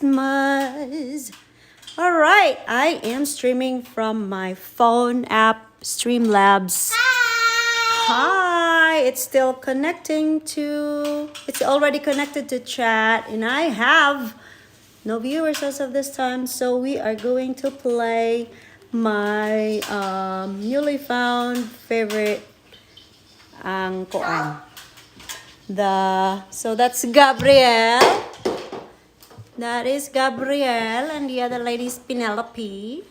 Christmas. All right, I am streaming from my phone app, Streamlabs. Hi, it's still connecting to, it's already connected to chat, and I have no viewers as of this time, so we are going to play my newly found favorite ang koan. So that's Gabrielle. That is Gabrielle, and the other lady is Penelope.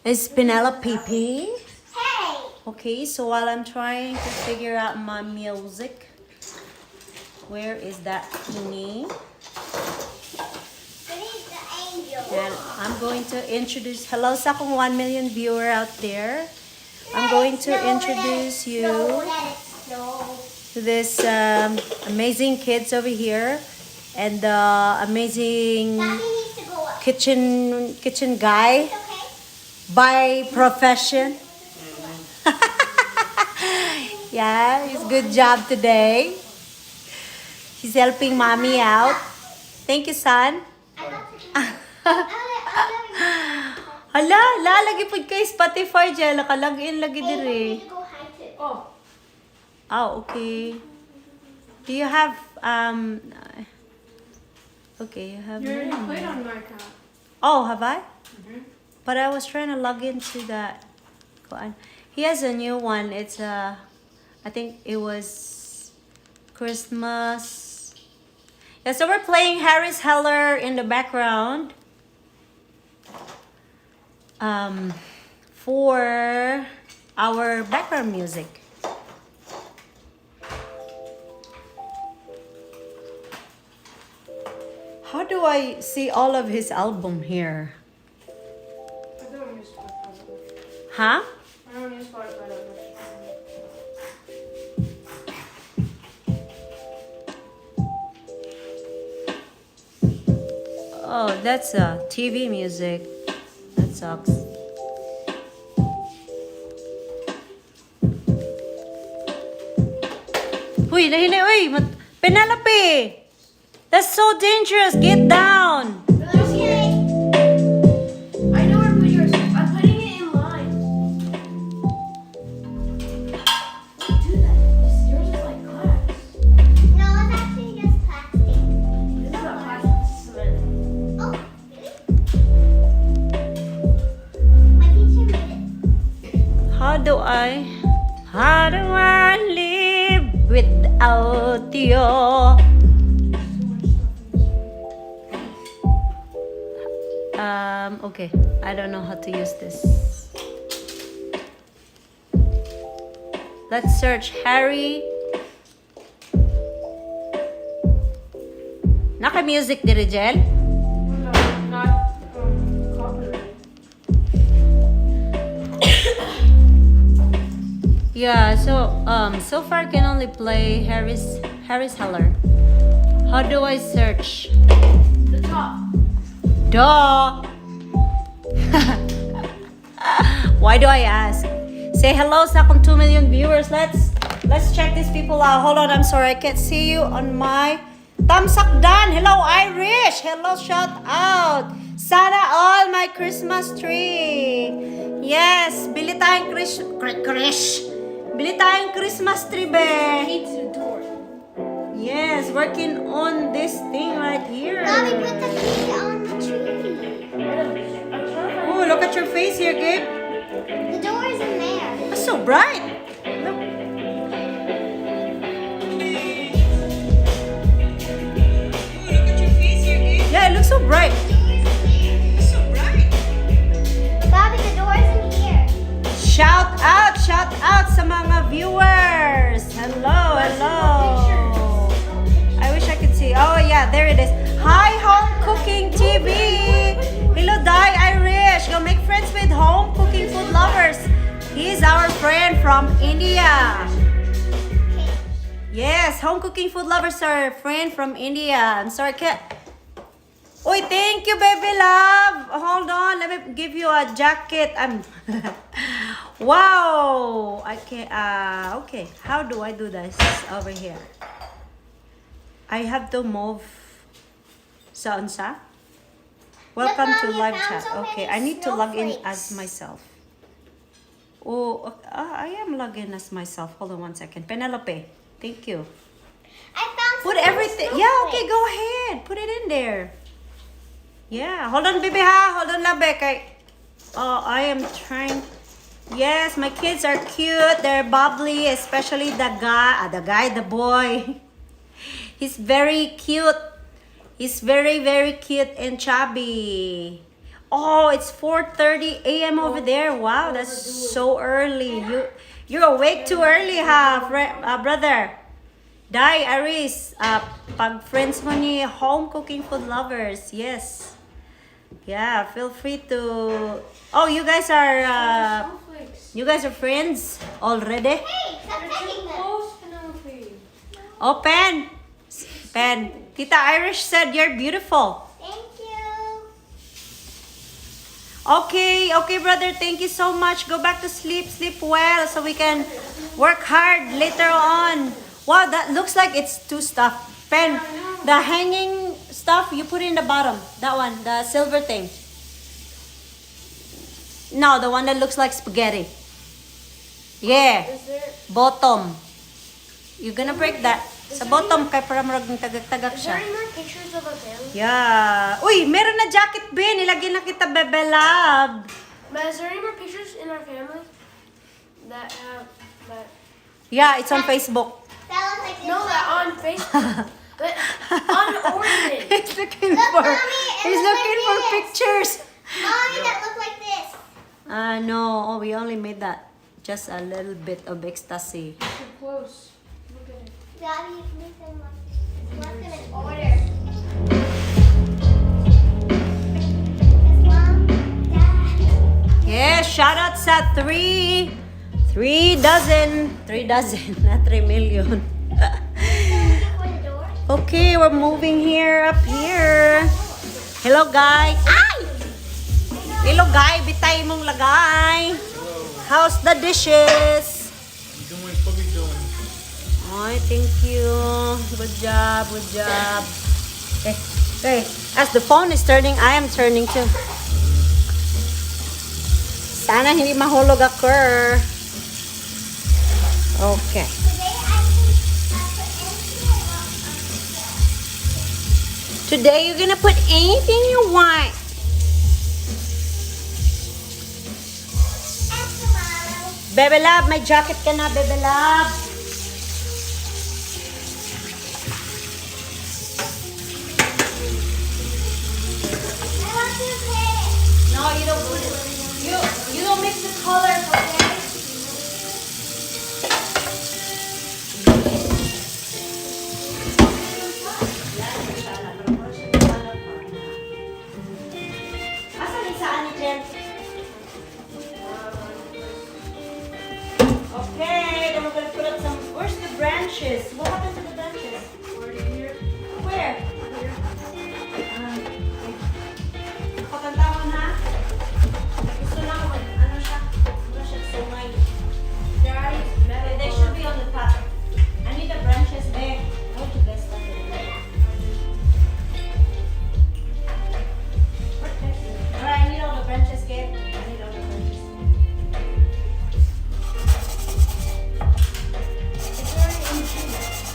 Is Penelope P? Hey! Okay, so while I'm trying to figure out my music, where is that thingy? And I'm going to introduce, hello sa akong 1 million viewer out there. I'm going to introduce you to this amazing kids over here and the amazing kitchen guy by profession. Yeah, he's good job today. He's helping mommy out. Thank you, son. Hala, lalagi po kay Spotify dyan. Nakalagin lagi dire. Oh, okay. Do you have, okay, you have... You already played on my account. Oh, have I? But I was trying to log into that. He has a new one. It's I think it was Christmas. Yeah, so we're playing Harris Heller in the background. For our background music. How do I see all of his album here? I don't use Spotify. Huh? I don't use Spotify that much. Oh, that's TV music. That sucks. Uy, nahili, uy! Penelope! That's so dangerous! Get down! Okay. I know where to put yours. I'm putting it in line. Don't do that. Yours is like glass. No, it's actually just plastic. This is not plastic. This is cement. Oh, really? My teacher made it. How do I live without you? Okay, I don't know how to use this. Let's search Harry. Naka-music diri, Jel? No, not copyright. Yeah, so far I can only play Harris Heller. How do I search? The top. Duh! Why do I ask? Say hello sa akong 2 million viewers. Let's check these people out. Hold on, I'm sorry, I can't see you on my thumbs up done. Hello Irish. Hello, shout out. Sana all my Christmas tree. Yes, bili tayong bili tayong Christmas tree, be. Key to the door. Yes, working on this thing right here. Mommy, put the key on the tree. Oh, look at your face here, Gabe. The door is in there. It's so bright. Look. Yeah, it looks so bright. It's so bright. Bobby, the door is in here. Shout out sa mga viewers. Hello. I wish I could see. Oh yeah, there it is. Hi, Home Cooking TV. Hello, Dai Irish. Go make friends with Home Cooking Food Lovers. He's our friend from India. Yes, Home Cooking Food Lovers are a friend from India. I'm sorry, Kat. Uy, thank you, baby love. Hold on, let me give you a jacket. Wow. I can't. Okay. How do I do this over here? I have to move. Saan sa? Welcome Look, to Mommy, I live found chat. so Okay, many I need to log in snowflakes. as myself. Oh, I am logging as myself. Hold on one second. Penelope, thank you. I found Put so many everything. Yeah, okay, snowflakes. go ahead. Put it in there. Yeah, hold on, baby, ha. Hold on, labe. Oh, I am trying. Yes, my kids are cute. They're bubbly, especially the boy. He's very cute. He's very, very cute and chubby. Oh, it's 4:30 a.m. over there. Wow, that's so early. You're awake too early, brother. Dai, Aris, pag friends mo ni home cooking food lovers. Yes. Yeah, feel free to. Oh, you guys are friends already? Hey, stop touching them. Oh, Pen. Tita Irish said you're beautiful. Thank you. Okay, brother. Thank you so much. Go back to sleep. Sleep well so we can work hard later on. Wow, that looks like it's two stuff. Pen, the hanging stuff you put in the bottom. That one, the silver thing. No, the one that looks like spaghetti. Yeah, bottom. You're gonna break that. Sa bottom kay para marag ng tagak-tagak Is there siya. any more pictures of our family? Yeah. Uy, meron na jacket, Ben. Nilagyan na kita, Bebe Love. But is there any more pictures in our family that have that? Yeah, it's on Facebook. That looks like this. No, that on Facebook. But unornamented. He's looking Look, for. Mommy, it He's looks looking like for this. pictures. Mommy, that look like this. No. Oh, we only made that just a little bit of ecstasy. Too close. Look at it. Daddy, make them left them in order. Yes, Mom, Dad. Yeah, shout out sa 3 dozen, not 3 million. Before the door. Okay, we're moving here, up here. Hello, guy. Ay! Hello, guy. Bitay mong lagay. How's the dishes? Doing what we doing. Ay, thank you. Good job. Okay. As the phone is turning, I am turning too. Sana hindi mahulog ako. Okay. Today I can put anything Today you're gonna put anything you want. you want. Extra tomorrow. Bebe Love, may jacket ka na, Bebe Love. I want to pick. No, you don't put it. You don't mix the colors, okay? Asan yung saan ni Jen? Okay, then we're gonna put up some. Where's the branches? What happened to the branches? Where? Pakantawan ha? Gusto na ako ano siya? Ano siya? Sungay. They should be on the top. I need the branches there. How to guess that? Alright, I need all the branches, Gabe. I need all the branches. It's already in the tree.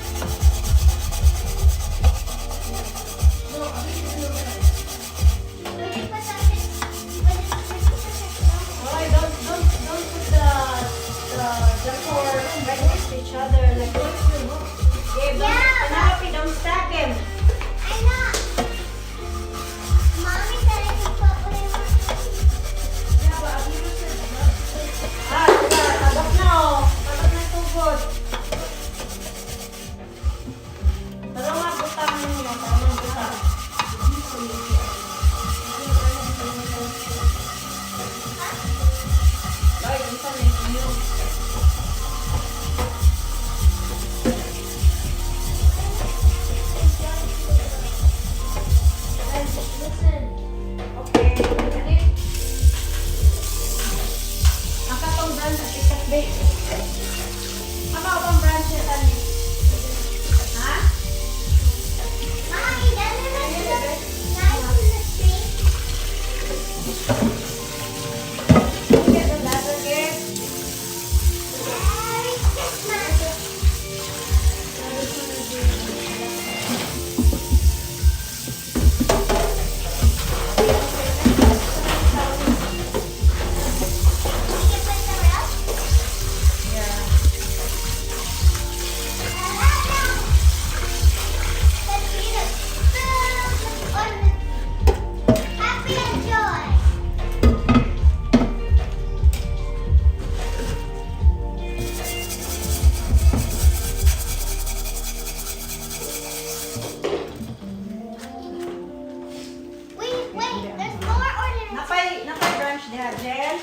Wait, there's more ornaments. Napay branch diha, Jen.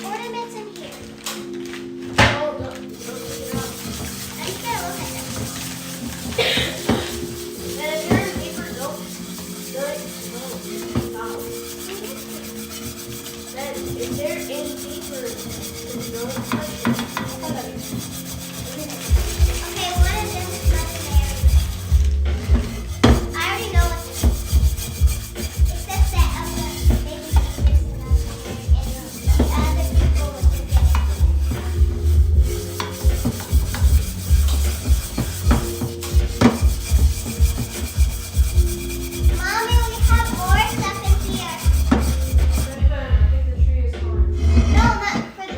Ornaments in here. Oh, look, look it up. I just gotta look at them. And if you're in paper, don't stop. Then if they're in paper, don't touch it. Okay, one of them is Mother Mary. I already know what this is. It's the set of the baby Jesus and Mother Mary and the other people with the gifts. Mommy, we have more stuff in here. I think the tree is gone. No, not for the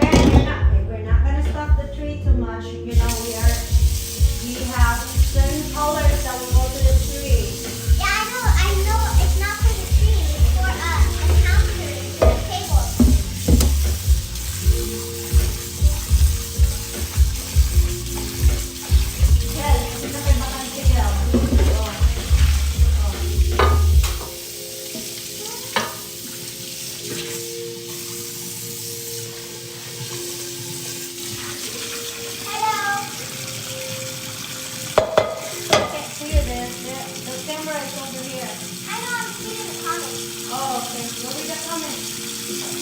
We're not gonna stop the tree too much. You know, we have certain colors that will go to the tree. Yeah, I know. It's not for the tree. It's for the counter, for the table. Yes, ito kay bakante daw. Hello. I can't see you there. The camera is over here. I know I'm seeing the comments. Oh, okay. What we got coming?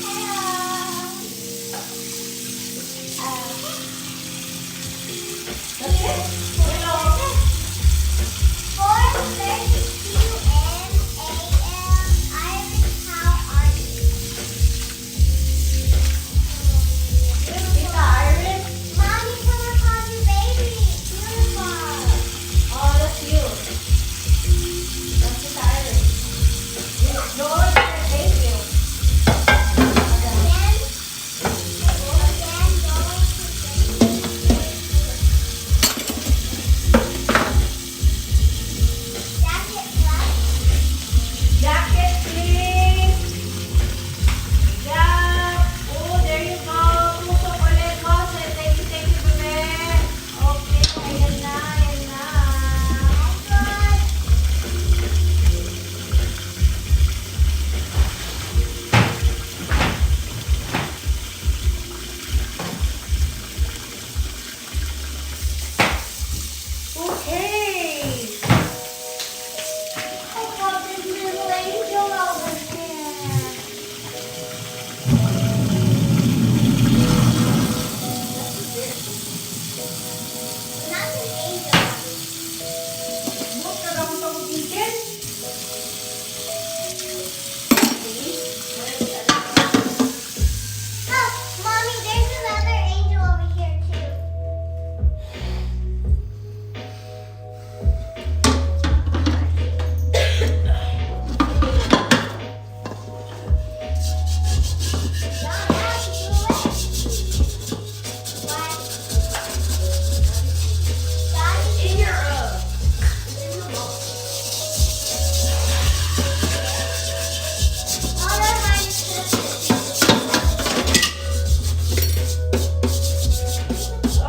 Hello. That's it? Hello. 4:32 a.m. Iris, how are you? Tita Iris? Mommy, someone called you baby. Beautiful. Oh, that's you. That's Tita Iris. George, thank you. Again, going to jacket plus. Jacket, please. Yeah. Oh, there you go. Tusok ulit mo. Thank you, bebe. Okay, ayan na, ayan na. Okay. I got this little angel over here. Not an angel. Look, kagawang pag-ikin. Oh, Mommy, there's another angel over here too. In your it's in the box.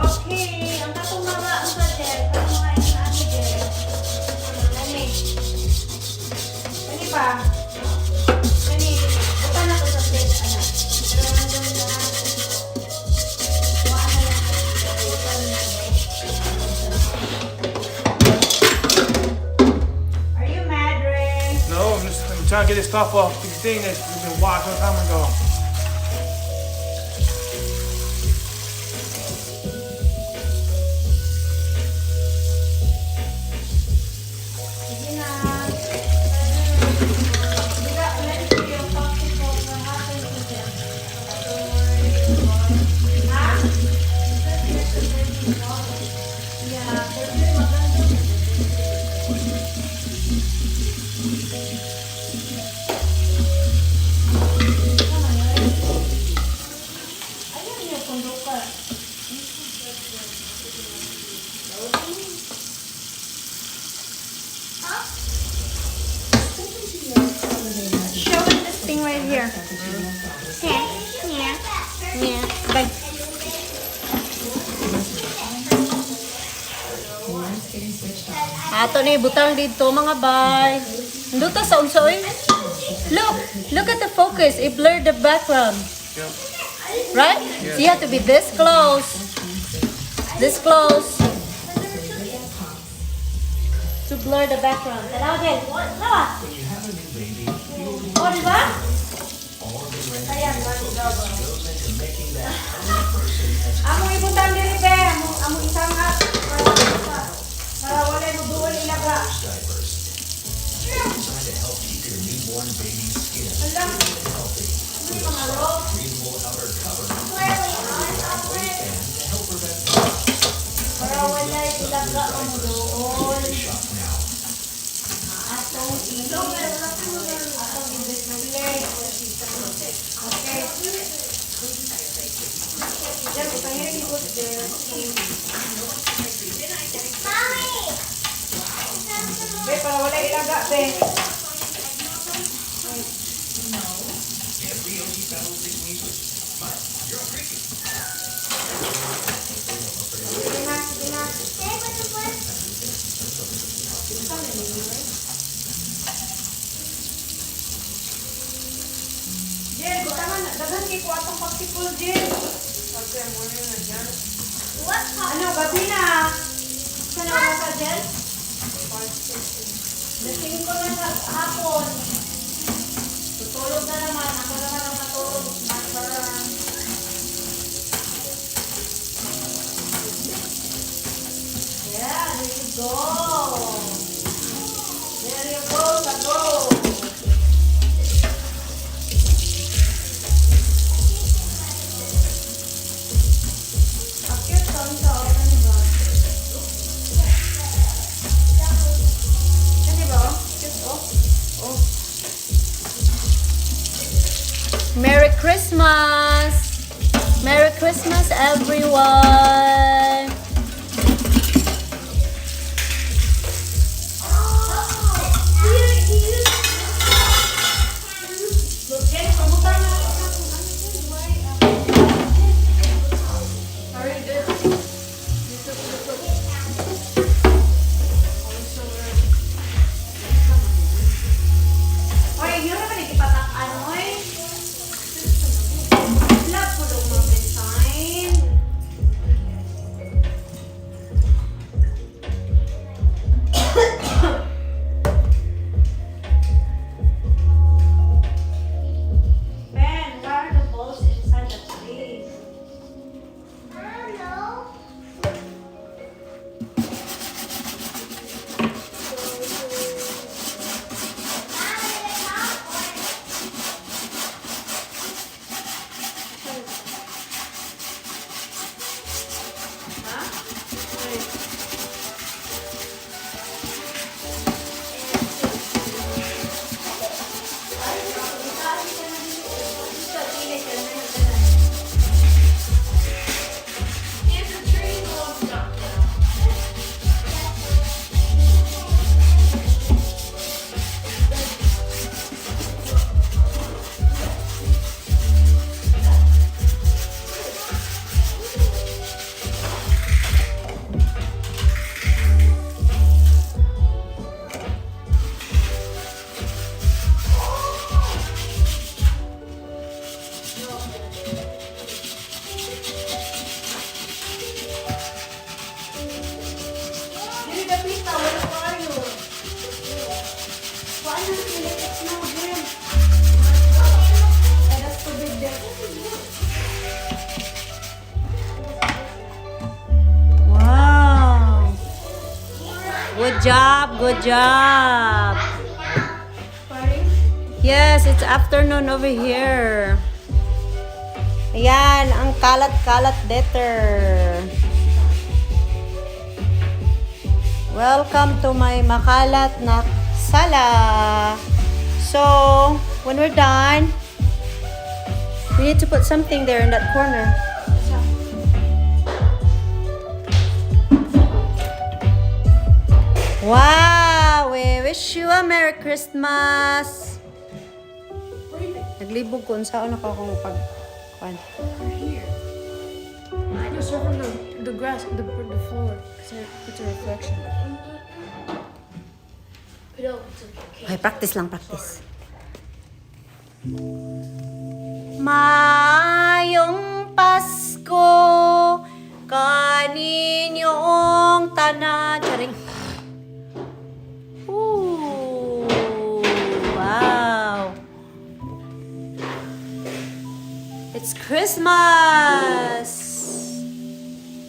Okay, ang katong mga ang budget, katong mga yung ano din. Kani. Kani pa. Kani, buka na ko sa bed, anak. Pero nandun na. Kuha na lang. Buka na. Are you mad, Ray? No, I'm trying to get this stuff off the thing that's been washed a long time ago. Sige na. We got plenty of popsicles. What happened to them? Don't worry. Ha? Yeah, they're very maganda. Ayun yung konduka. Show them this thing right here. Yeah. Yeah. Bye. Mine's getting Ato ni butang dito mga bay. Nduta sa unsoy. Look at the focus. It blurred the background. Yeah. Right? So you have to be this close. This close. To blur the background. Tanaw din. Tanaw. Oh, diba? Ayan, amo ibutang diri be, amo isang hat. Para wala mo duol ilaga. Alam. May mga rope. Para wala ilaga ang duol. Atong ilong. Atong display. Okay. Diyan, ipangirin yung good there. Be, para wala ilaga, be. Sige na, sige na. Jen, butangan, daghan kay ko atong pagsipul, Jen. Ano, gabi na. Saan ako sa Jen? Lasing ko na sa hapon. Tutulog na naman. Ako naman ang matulog. Yeah, there you go. There you go, go. Cute song to. Ano ba? Ano ba? Cute, oh. Oh. Merry Christmas! Merry Christmas, everyone! Wow! Good job, good job. Yes, it's afternoon over here. Ayan, ang kalat-kalat better. Welcome to my makalat na sala. So, when we're done, we need to put something there in that corner. Wow! We wish you a Merry Christmas! Naglibog ko saan ako akong pag-kwan. Here. I just saw from the grass, the floor. It's a reflection. Okay, practice lang, practice. Mayong Pasko kaninyong tanan. Charing. Ooh, wow. It's Christmas.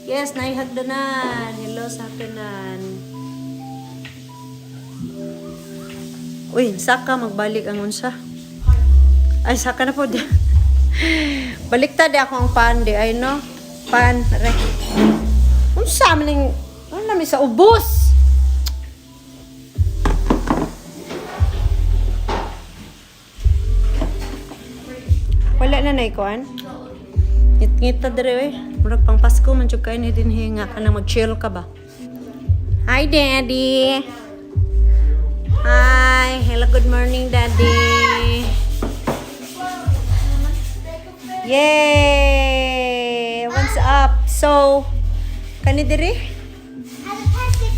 Yes, naihagdanan. Hello sa hagdanan. Uy, saka magbalik ang unsa. Ay, saka na po. Baliktad ako ang pan di ay no. Pan re. Unsa man ning ano mi sa ubos. Wala na nay kuan. Ngit-ngita dire eh. Murag pang Pasko man jud kay ni dinhi nga kanang mag-chill ka ba. Hi Daddy. Hi. Hello, good morning Daddy. Yay! What's up? So, kani diri?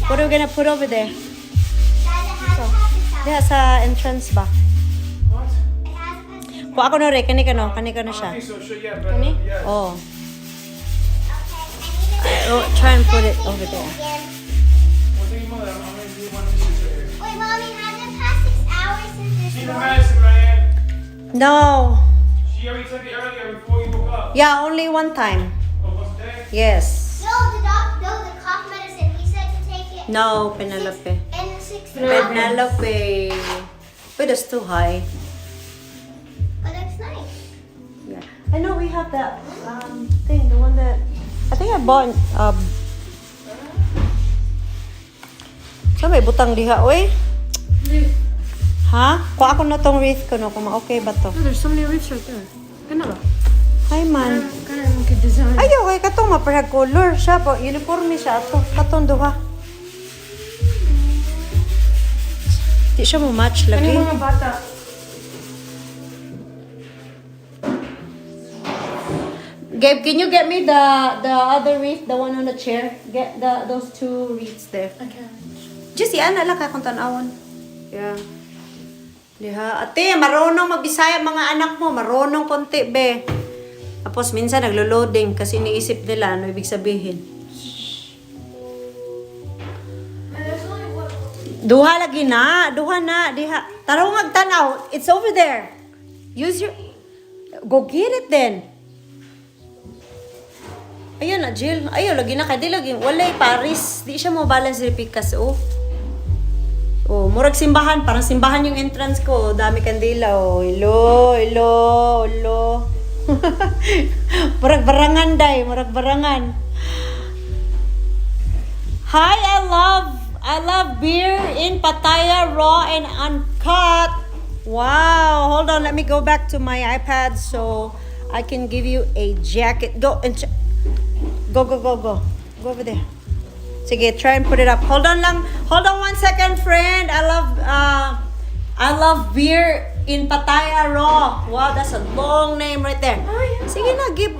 What are we gonna put over there? Diha sa entrance ba? What? Kung ako no re, kani ka no siya. I think so, sure, yeah, but Kani? yeah. Oh. I'll try and put it over there. Well, thank you, Mother. I'm gonna do one of these right here. Wait, Mommy, has it passed 6 hours since See this the was? medicine, Ryan? No. She already took it earlier before you woke up. Yeah, only one time. Oh, what's that? Yes. No, the cough medicine. He said to take it No, Penelope. in 6 hours. Penelope. Wait, that's too high. But it's nice. Yeah. I know we have that thing, the one that I think I bought sa may butang diha oy. Ha? Kuha ako na tong wreath ko no kung okay ba to. Oh, there's so many reefs right there. Kana ba? Hi man. Kana mo design. Ayo kay katong maparehag color siya po. Uniforme siya ato. Katong duha. Di siya mo match Kani lagi. mga bata. Gabe, can you get me the other wreath, the one on the chair? Get those two wreaths there. Okay. Just yan, ala ka kung tanawon. Yeah. Diha. Ate, marunong magbisaya mga anak mo. Marunong konti, be. Tapos minsan naglo-loading kasi iniisip nila ano ibig sabihin. Duha lagi na. Duha na. Diha. Tarong magtanaw. It's over there. Use your... Go get it then. Ayun na, Jill. Ayun, lagi na. Kadi lagi. Walay, Paris. Di siya mo balance repikas, oh. Oh, murag simbahan. Parang simbahan yung entrance ko. Dami kandila, oh. Hello, hello, hello. Murag barangan, day. Murag barangan. Hi, I love beer in Pattaya, raw and uncut. Wow. Hold on, let me go back to my iPad so I can give you a jacket. Go and go. Go over there. Sige, try and put it up. Hold on lang. Hold on 1 second, friend. I love beer in Pattaya raw. Wow, that's a long name right there. Sige na, give.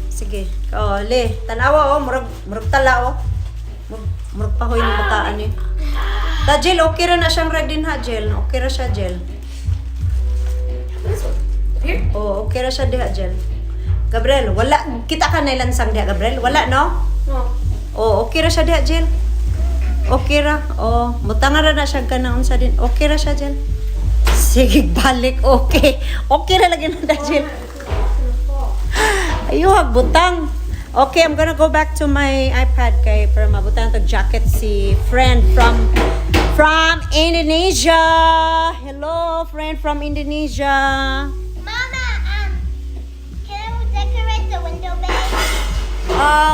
Sige. Oh, le. Tanawa, oh. Murag tala, oh. Murag pahoy ng bataan, eh. Ta, Jill, okay ra na siyang red din, ha, Jill. Okay ra siya, Jill. Here? Oh, okay ra siya diha, Jill. Gabriel, wala. Kita ka na ilansang diha, Gabriel? Wala, no? No. Oh, okay ra siya diha, Jill. Okay ra. Oh, mutangan ra na siya ganaon sa din. Okay ra siya, Jill. Sige, balik. Okay. Okay ra lagi na, Jill. Ayuhag, butang. Okay, I'm gonna go back to my iPad kay para mabutang to jacket si friend from Indonesia. Hello, friend from Indonesia. Mama, can I decorate the window bay?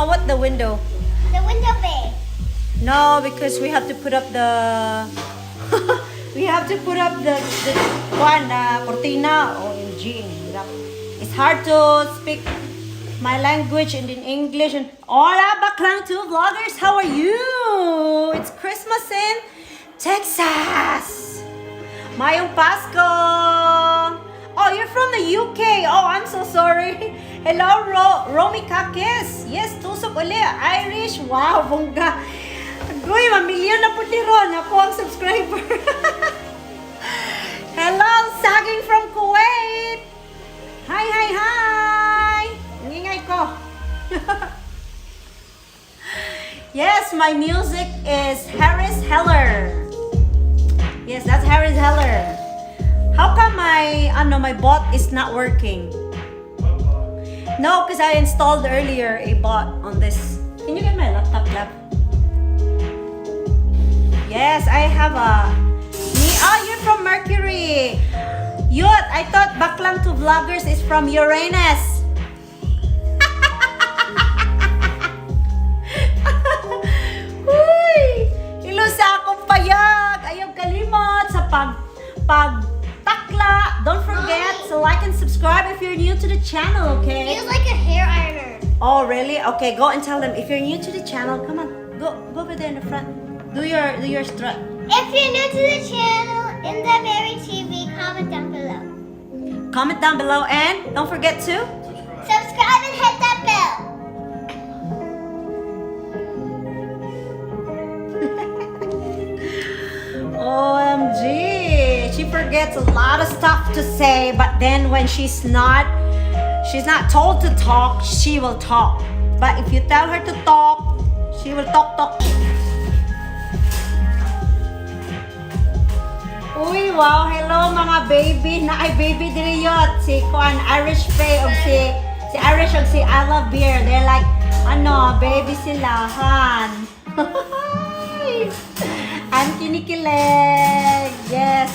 What the window? The window bay. No, because we have to put up the we have to put up the one cortina. OMG. It's hard to speak my language and in English and hola baklang two vloggers, how are you? It's Christmas in Texas. Mayong Pasko. Oh, you're from the UK. Oh, I'm so sorry. Hello, Romy Kakis. Yes, tusok uli. Irish. Wow, bongga. Agoy, mamilyon na po ni Ron. Ako ang subscriber. Hello, Saging from Kuwait. Hi, hi, hi. Ingingay ko. Yes, my music is Harris Heller. Yes, that's Harris Heller. How come my bot is not working? No, because I installed earlier a bot on this. Can you get my laptop, lab? Yes, I have a... Oh, you're from Mercury. Yut, I thought Baklang to Vloggers is from Uranus. Uy! Ilo sa akong payag. Ayaw kalimot sa pagtakla. Don't forget to like and subscribe if you're new to the channel, okay? Feels like a hair ironer. Oh, really? Okay, go and tell them. If you're new to the channel, come on. Go over there in the front. Do your strut. If you're new to the channel, in the very TV, comment down below. Comment down below and don't forget to... Subscribe and hit that bell. OMG. She forgets a lot of stuff to say, but then when she's not told to talk, she will talk. But if you tell her to talk, she will talk. Uy, wow, hello mga baby. Na ay baby diri yot. Si Kuan Irish Faye og si Irish og si I Love Beer. They're like baby sila han. I'm kinikilig. Yes.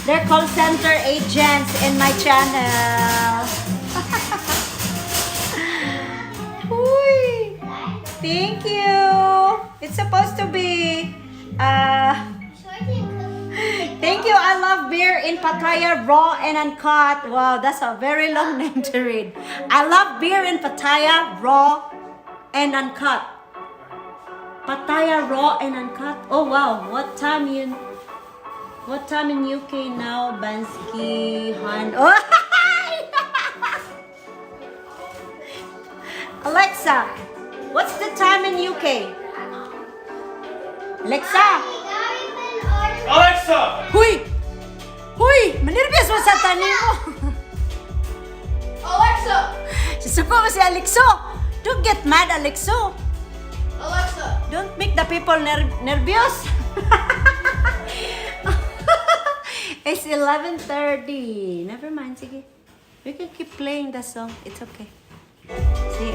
They're call center agents in my channel. Uy. Thank you. It's supposed to be thank you. I love beer in Pattaya, raw and uncut. Wow, that's a very long name to read. I love beer in Pattaya, raw and uncut. Pattaya, raw and uncut. Oh wow, what time in UK now? Bansky, Han. Oh. Alexa, what's the time in UK? Alexa. Alexa! Huy! Manirbias mo sa tanin mo. Alexa! Susuko mo si Alexo. Don't get mad, Alexo. Alexa! Don't make the people nervous. It's 11:30. Never mind, sige. We can keep playing the song. It's okay. See,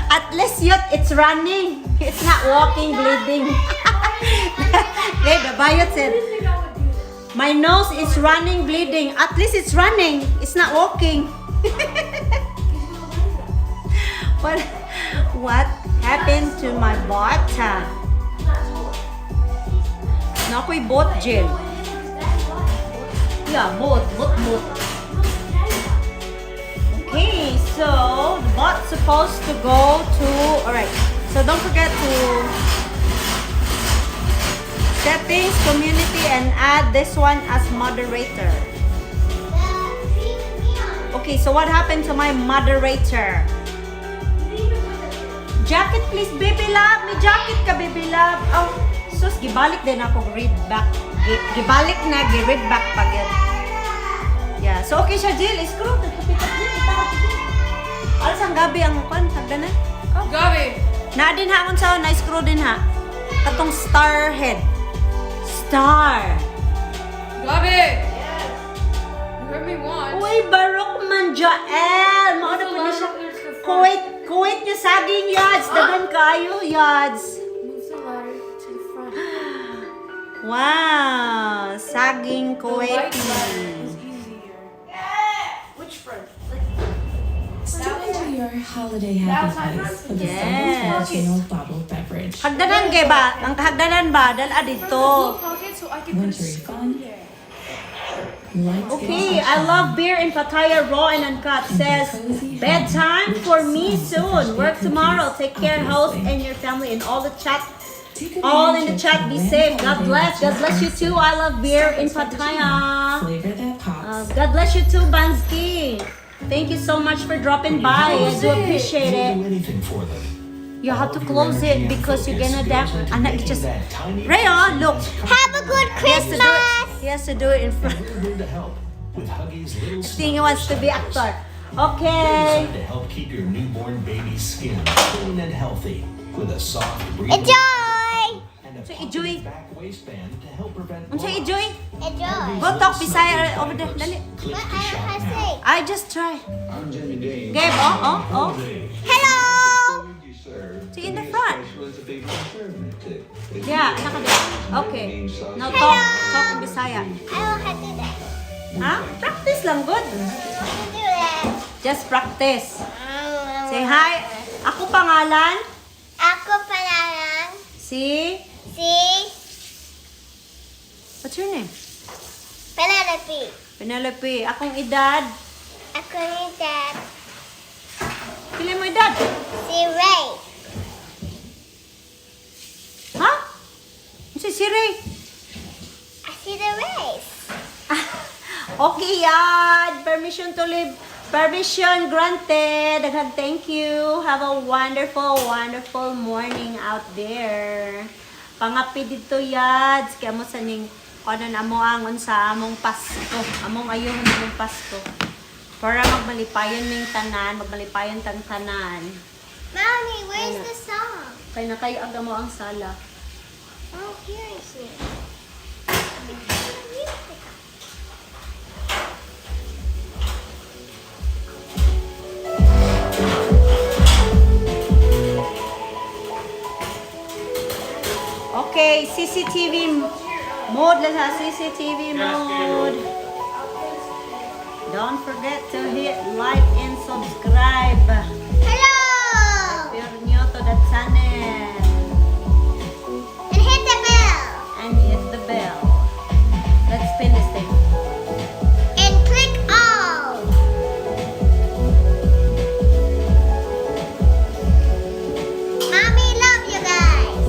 at least yet it's running. It's not walking, bleeding. Hey, babayot said, my nose is running, bleeding. At least it's running. It's not walking. What happened to my bot? Nakoy bot gel. Yeah, bot. Okay, so the bot's supposed to go to... Alright, so don't forget to settings, community, and add this one as moderator. Okay, so what happened to my moderator? Jacket please, baby love. May jacket ka, baby love. Oh, sus, gibalik din ako read back. Gibalik na, gi-read back pag yun. Yeah, so okay siya, Jill. Screw, nagkapitak din. Alas ang gabi ang kan, hagdanan. Oh. Gabi! Na din ha, kung saan, na-screw din ha. Katong star head. Star. Gabi! Yes! You heard me once. Uy, Barok man, Jael. Mauna po niya siya. Kuwait niya saging yads. Dagan kayo yads. Move the ladder to the front. Wow, saging The white ladder Kuwaiti. is easier. Which front? Step into your holiday happy place with a Yes. Filipino bottled beverage. Hagdanan kay ba? Ang kahagdanan ba? Dala dito. Pocket so I can put a Wintry scoop fun. there. Light Okay, I love beer in Pattaya, raw and uncut. Says, bedtime for me soon. Work tomorrow. Take care, host and your family and all the chat. All in the chat. Be safe. God bless. God bless you too. I love beer in Pattaya. Flavor that pops. God bless you too, Bansky. Thank you so much for dropping by. I do appreciate Do it. anything for them. You have to close it because you're gonna anak just Rayon, look. Have a good Christmas. He has to do it in front. We're here to help with Huggies Little I think he wants to be actor. Okay. to help keep your newborn baby's skin clean and healthy with a soft breathable Enjoy. and a So, pocket enjoy. back waistband to help prevent Unsa blowout. enjoy? Enjoy. Go talk Bisaya over there. Dali. Click But to I don't shop have now. say. I just try. I'm Jimmy Dane. Gabe, oh. Hello. See in the front. Yeah, anak ka din. Okay. Now talk in Bisaya. I don't have to do that. Ha? Practice lang, good. I want to do that. Just practice. Say hi. Ako pangalan, Ako pangalan si... si What's your name? Penelope. Penelope. Akong edad. Ako ni Dad. Pili mo edad? Si Ray. Ha? Si Ray. I see the race. Okay yan. Permission to live. Permission granted. Daghang thank you. Have a wonderful, wonderful morning out there. Pangapi dito yads. Kaya mo sa ning kanan amo angon sa among Pasko. Among ayuhon among Pasko. Para magmalipayon ning tanan. Magmalipayon tang tanan. Mommy, where's the song? Kaya na kayo aga mo ang sala. Oh, here I see it. Okay, CCTV mode. Let's have CCTV mode. Don't forget to hit like and subscribe. Hello. If you're new to the channel. And hit the bell. And hit the bell. Let's spin this thing. And click all. Mommy, love you guys.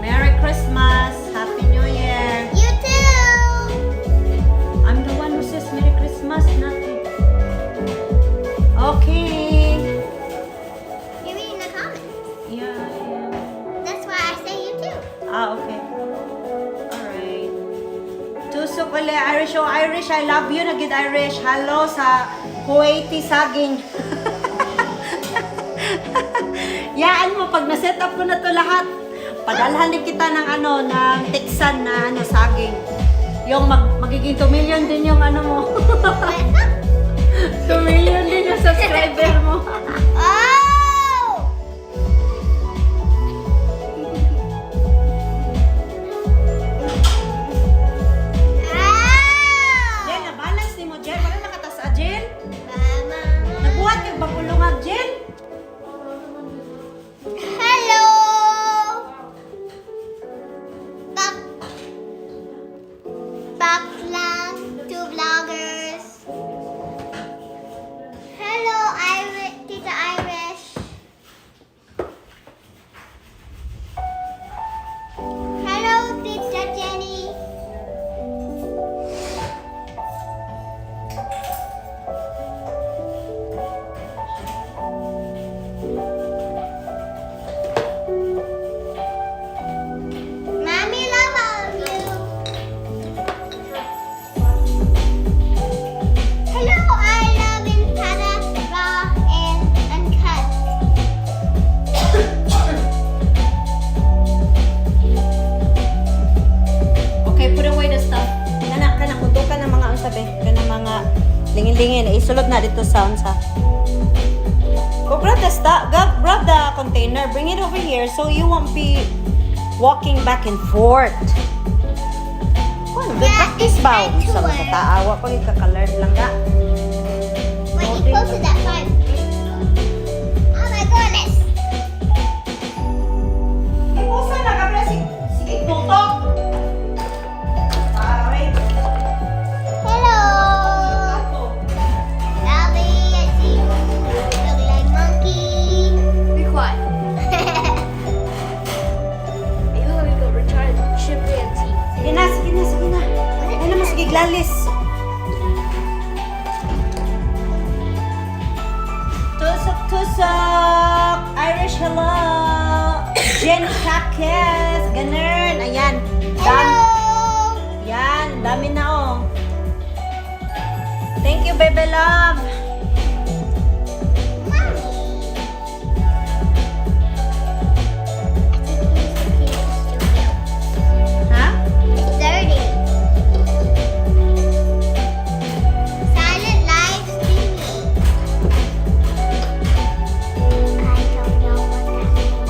Merry Christmas. Happy New Year. You too. I'm the one who says Merry Christmas, not you. Okay. You're reading the comments. Yeah. That's why I say you too. Okay. Alright. Tusok ulit, Irish. Oh, Irish, I love you. Nagid Irish. Hello sa Kuwaiti saging. Yaan mo, pag na-set up ko na to lahat, padalhan din kita ng ng Texan na saging. Yung magiging 2 million din yung mo. 2 million din yung subscriber mo. Oh! Ah! Jen, na-balance ni mo, Jen. Wala nakatas sa Jen. Mama. Nabuhat yung bagulungag, Jen. Hello. Back lang to vloggers. Hello, Tita Irish. Hello, Tita Jenny. Mommy, love all of you. Hello, I love Intada, raw and uncut. Okay, put away the stuff. Kana kutukan ng mga unsabi, kana mga lingin-lingin. Isulod na dito sa unsa. Go grab the stuff, grab the container, bring it over here so you won't be walking back and forth. Ano, good practice ba? Sa mga taawa ko, ikaka-learn lang ga. Wait, you posted that 5. Oh my goodness. Ipusa na ka sige, tutok. Alright. Hello. Abby, I see you. Look like monkey. Be quiet. You look like a retarded chimpanzee. Sige na. Ay naman, sige, glalis. hello. Jenny Kakes. Ganun. Ayan. Hello. Yan. Dami na oh. Thank you, baby love. Ha? It's dirty. Silent live streaming. I don't know what that means.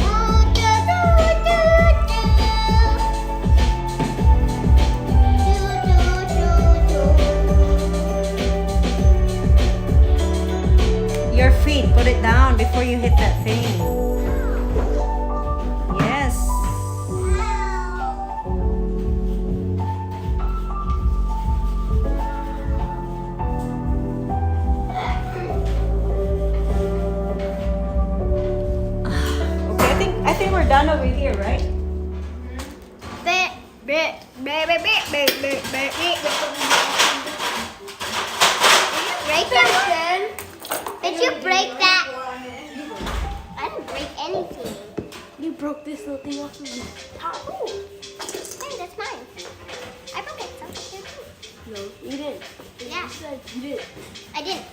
Oh, do, do, do, do. Your feet. Put it down before you hit that thing. Yes. Okay, I think we're done over here, right? Break that? Did you break that? I didn't break anything. You broke this little thing off of me. Oh, hey, that's mine. I broke it. So it's here too. No, you didn't. Yeah, You said you did. I didn't.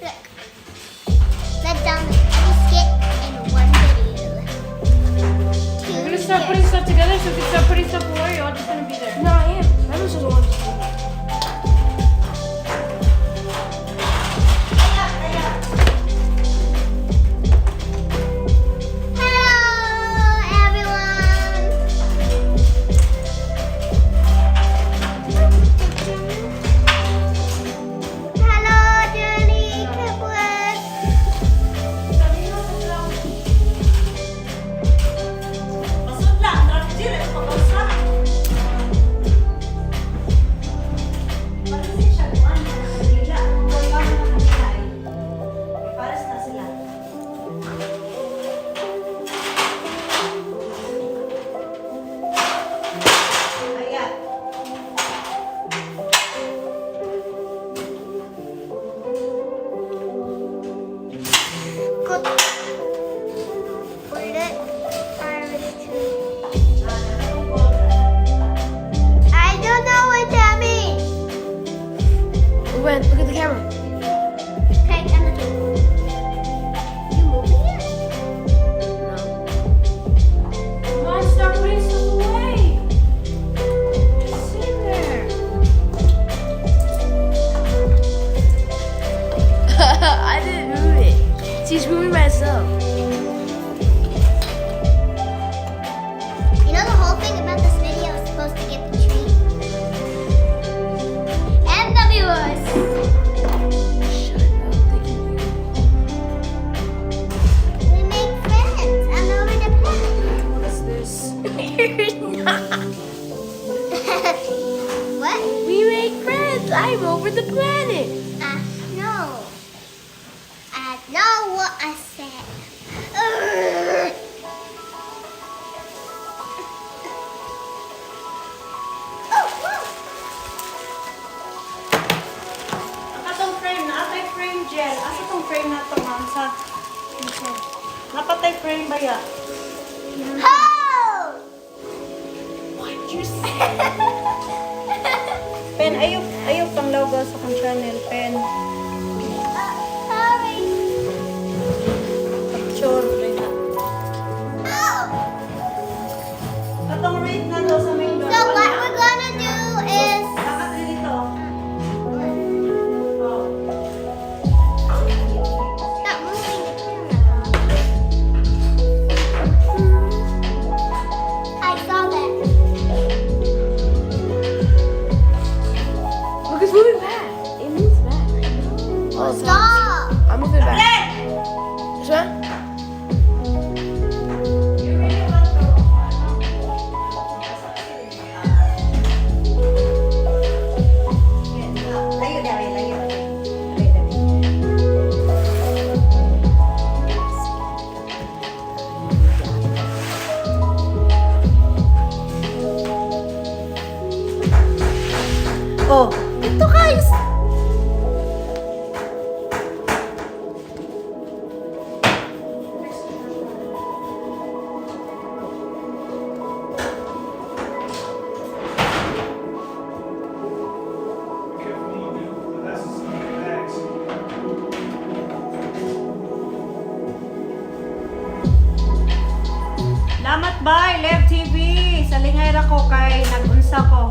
Look. Let's down every skit in one video. We're gonna start putting stuff together, so if you start putting stuff away, you're all just gonna be there. No, I am. I was just the one. Hello, everyone. Hello, Jenny. Pasod lang. Dati dili. Pagkausa. Palisin siya. Kuhan na ng kanila. Kung wala mo ng kanila eh. Pares na sila. Ayan. Good. Bullet harvest tree. I don't know what that means. When? Look at the camera. Okay, I'm looking. You moving it? No. Come on, start putting stuff away. Just sit there. I didn't move it. She's moving myself. You know the whole thing about this video is supposed to get the tree. And the viewers. Shut up, thank you. We make friends. I'm over the planet. What's this? You're not. What? We make friends. I'm over the planet. No. I know what I said. Urgh. Oh, whoa. Atong frame na. Atay frame gel. Asa tong frame na ito, ma'am? Sa... Napatay frame ba ya? Oh! What you say? Pen, ayok pang logo sa kong channel. Pen. Sorry. Picture. rin na. Oh! Atong rate na to sa main door. So what we're gonna do is Dapat rin ito. Oh. stop moving the camera. I saw that. Look, it's moving back. It moves back. Oh, Stop. I'm moving back. Pen! This one? You really want to... Layo na, layo. Oh, ito guys! by Lev TV. Sa lingay ra ko kay nag-unsa ko.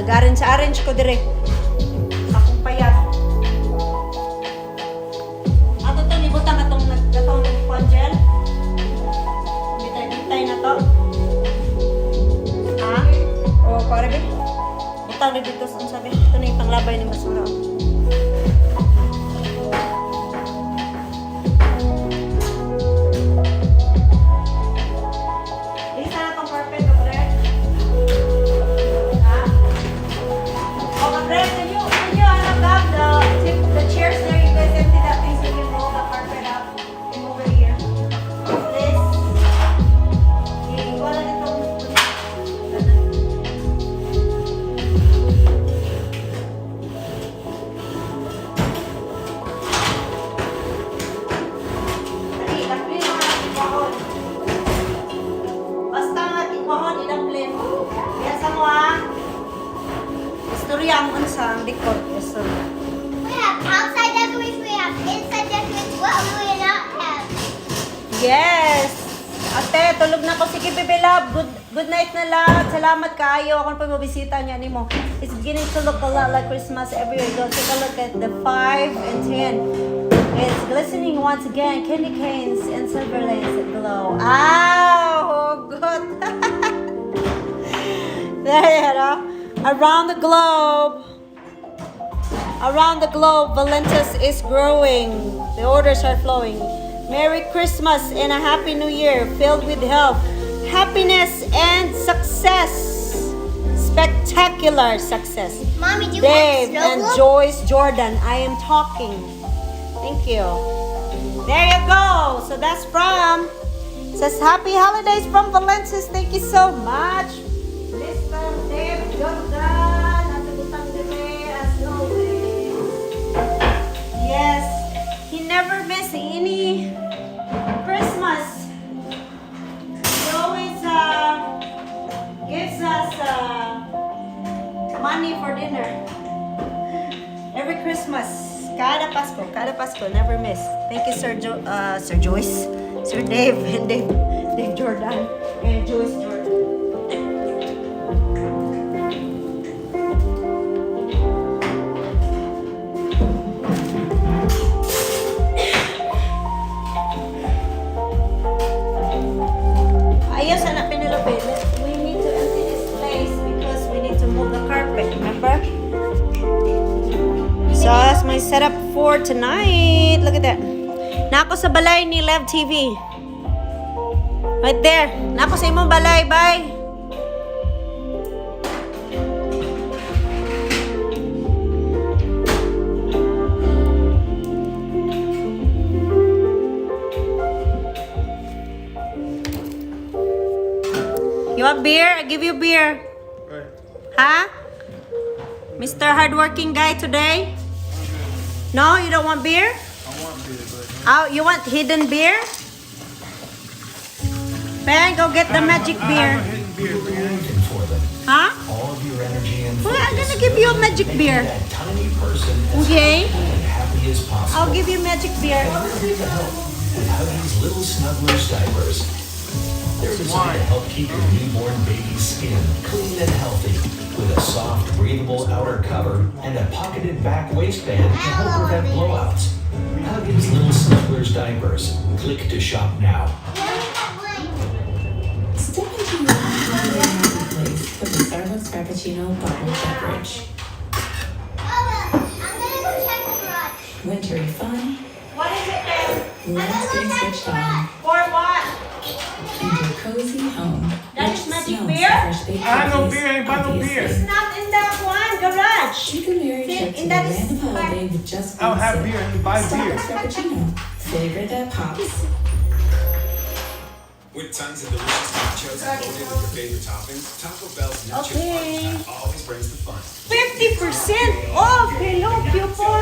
Ga-arrange ko dire. Akong payat. Ato to libutan atong nagkuan-gel. Bitay na to. Ha? O, pare ba? Butang na dito sa sabi. Ito na yung panglabay ni Masura. Ang unsang decor so We have outside decorations, we have inside decorations. What will we not have? yes. Ate, tulog na ko. Sige, baby love. Good night na love. Salamat kaayo. Ako na mabisita niya ni mo. It's beginning to look a lot like Christmas everywhere you go. Take a look at the 5 and 10. It's glistening once again. Candy canes and silver lanes that glow. Oh, good. There you go. Around the globe, Valentis is growing. The orders are flowing. Merry Christmas and a Happy New Year filled with health, happiness, and success. Spectacular success. Mommy, do you Dave want snow and globe? Joyce Jordan, I am talking. Thank you. There you go. So that's from, says Happy Holidays from Valentis. Thank you so much. Mr. Dave Jordan, natagutang dire as always. Yes, he never missed any Christmas. He always gives us money for dinner. Every Christmas. Kada Pasko, never miss. Thank you, Sir Joyce, Sir Dave, and Dave Jordan, and Joyce Jordan. Ayos, anak Penelope. We need to empty this place because we need to move the carpet, remember? So that's my setup for tonight. Look at that. Nako sa balay ni Lev TV. Right there. Nako sa imong balay. Bye. You want beer? I give you beer. Right. Huh? Mr. Hardworking guy today? No, you don't want beer? I want beer, but Oh, you want hidden beer? Ben, go get the magic I beer. have a hidden beer, You're man. looking for them. Huh? All of your energy and Well, I'm focus gonna give you a magic into beer. that tiny person as Okay. happy and happy as possible. I'll give you magic beer. And we're here to help with Huggies Little Snugglers diapers. They're designed to help keep your newborn baby's skin clean and healthy with a soft, breathable outer cover and a pocketed back waistband to help prevent blowouts. Huggies Little Snugglers diapers. Click to shop now. Step into your holiday happy place with the Starbucks Frappuccino bottled beverage. I'm gonna go check the garage. Wintry fun, What is it then? lights being switched on, For what? and your cozy home. That which is magic smells beer? of fresh baked I have no cookies, beer, I ain't buy no beer. obviously. Not in that one garage. Take a merry See, trip to in the that random is- holiday with just I don't one have sip. beer, I need to buy beer. Starbucks Frappuccino, flavor that pops. With tons of delicious nachos and loaded with your favorite toppings, Taco Bell's Nacho Okay. Crunch Pack always brings the fun. 50% off. Hello, pupil.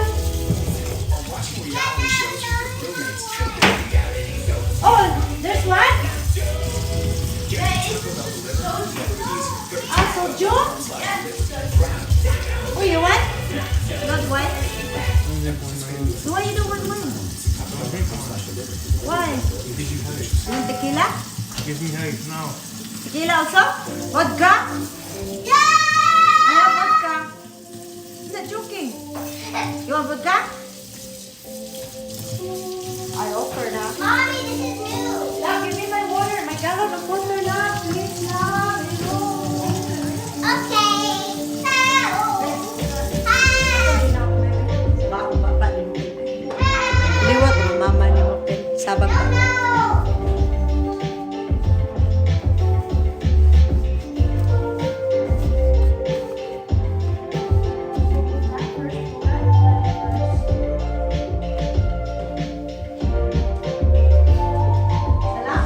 Or watching reality shows with your roommates tripping reality goes. Oh, there's what? Also, Joe? Oh, you what? Not what? So why you don't want mine? Why? Because you hate. You want tequila? Give me hate now. Tequila also? Vodka? I have vodka. I'm not joking. You want vodka? I offer na. Mommy, this is new. Love, give me my water. My gallon of water, love. Please, love. Hello. Okay. Hello. Liwat mo, mama ni mo. Sabang pa.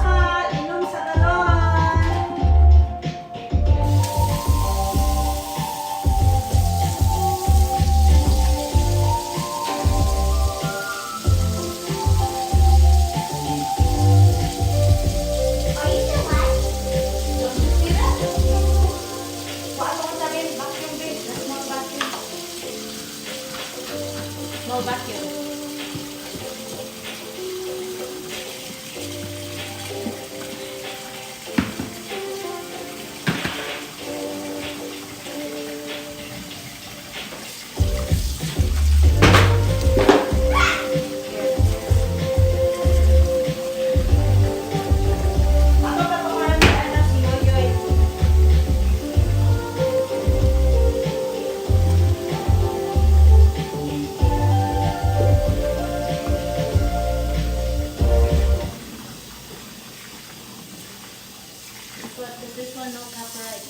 Salamat. Inom sa galon. Are you still alive? Small vacuum. Ako pa pangalan ni anak si Yoyoy. But this one no copyright.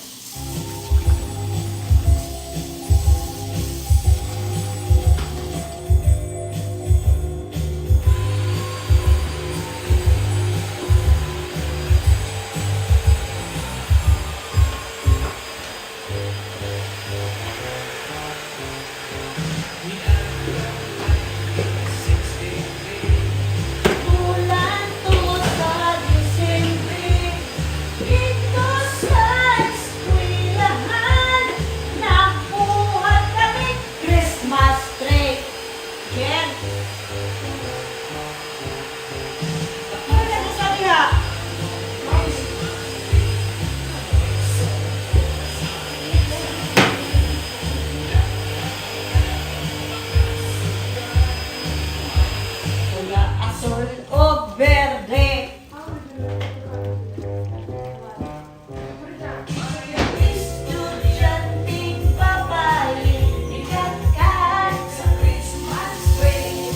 Bulan tusad Disyembre, dito sa eskwelahan, nabuhat kami Christmas tree. Jen. Ano na sabi ha? Wala azul o verde. Estudyanteng babae, ikatkat sa Christmas tree.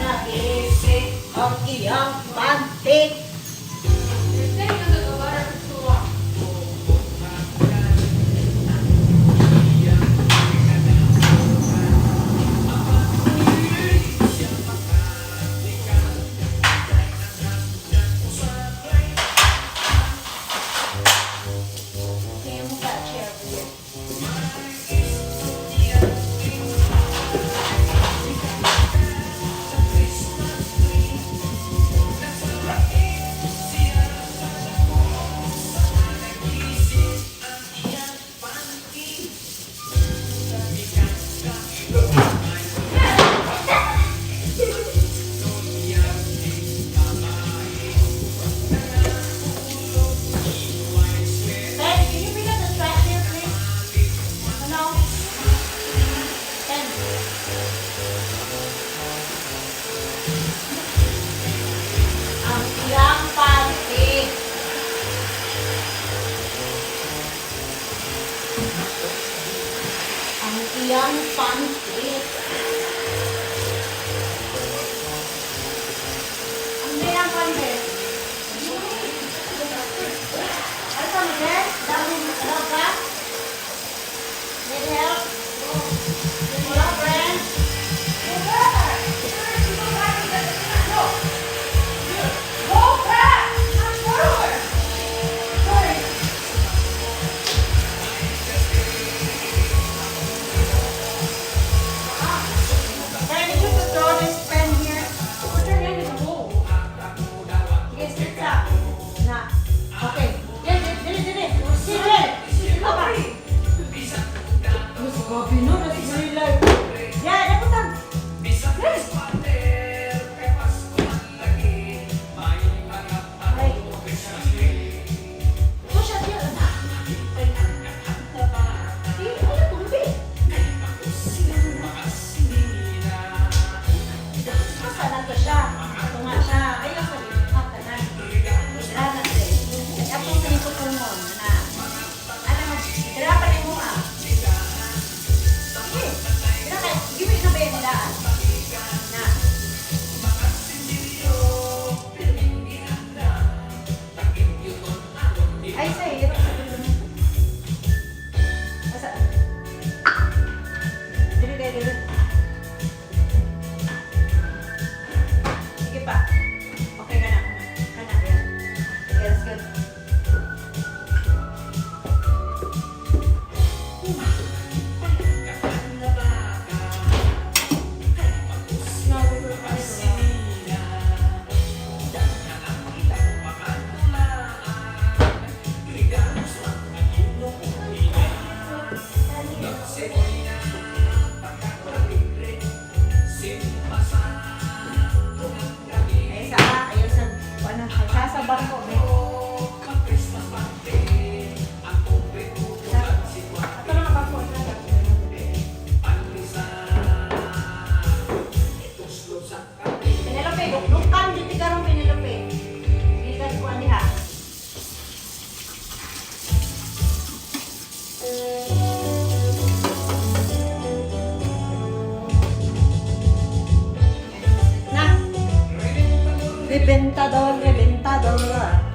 Nagising ang iyang pantik. Your thing doesn't go better for too long. Kaya mo ka chair over here. Ben, can you bring up the trash here, please? Ano? Ben. Ang iyang pantik. Ang iyang pantik. Ang iyang pantik. Ano sa mga? Dami mo ka? Need help? Wala, friend? Go back! I'm forward! Sorry. bangko, be. Ato na nga bangko na. Penelope, dukkan dito karong Penelope. Dito ko ani ha. Na. Reventador, reventador.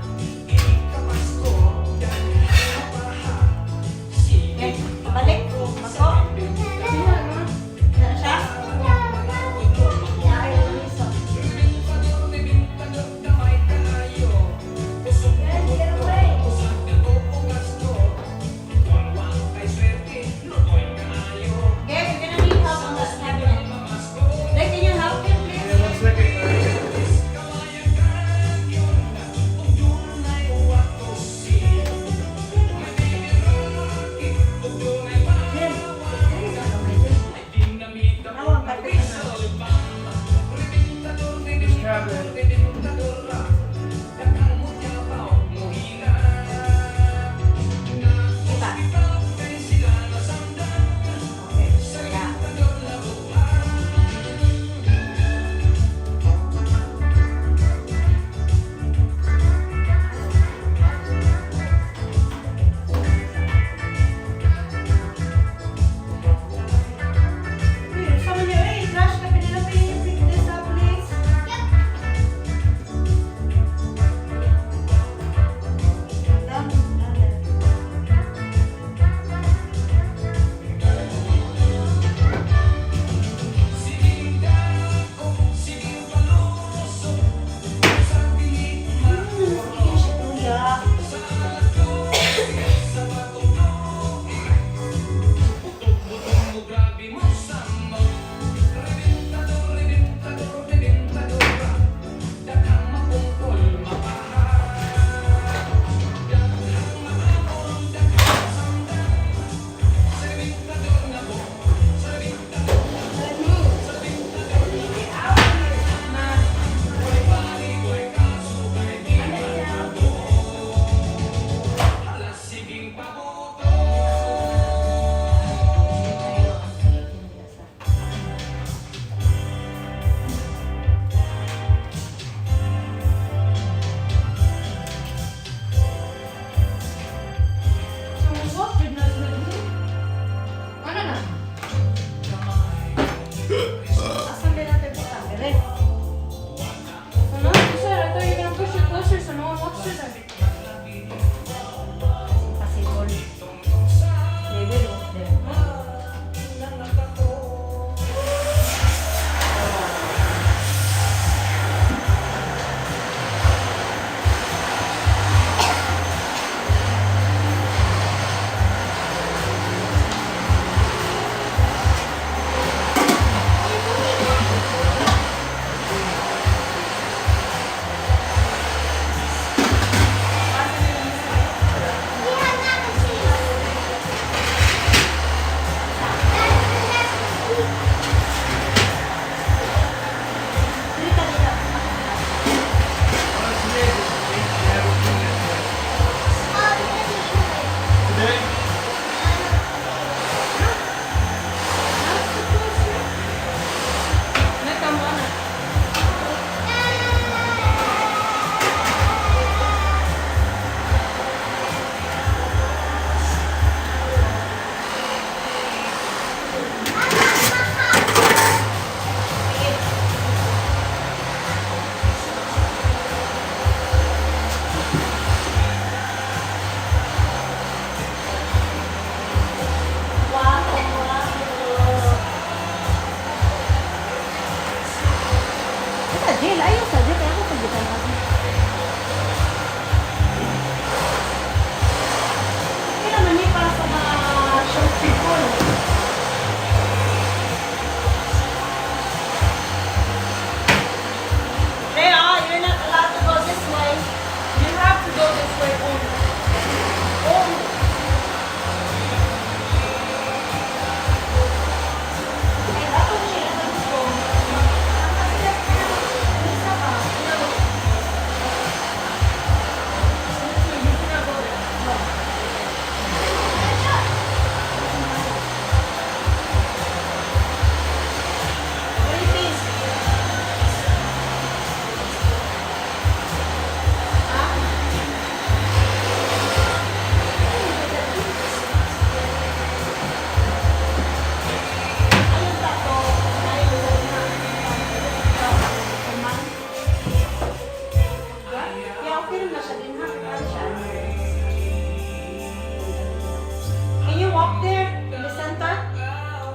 up there in the center. Yeah,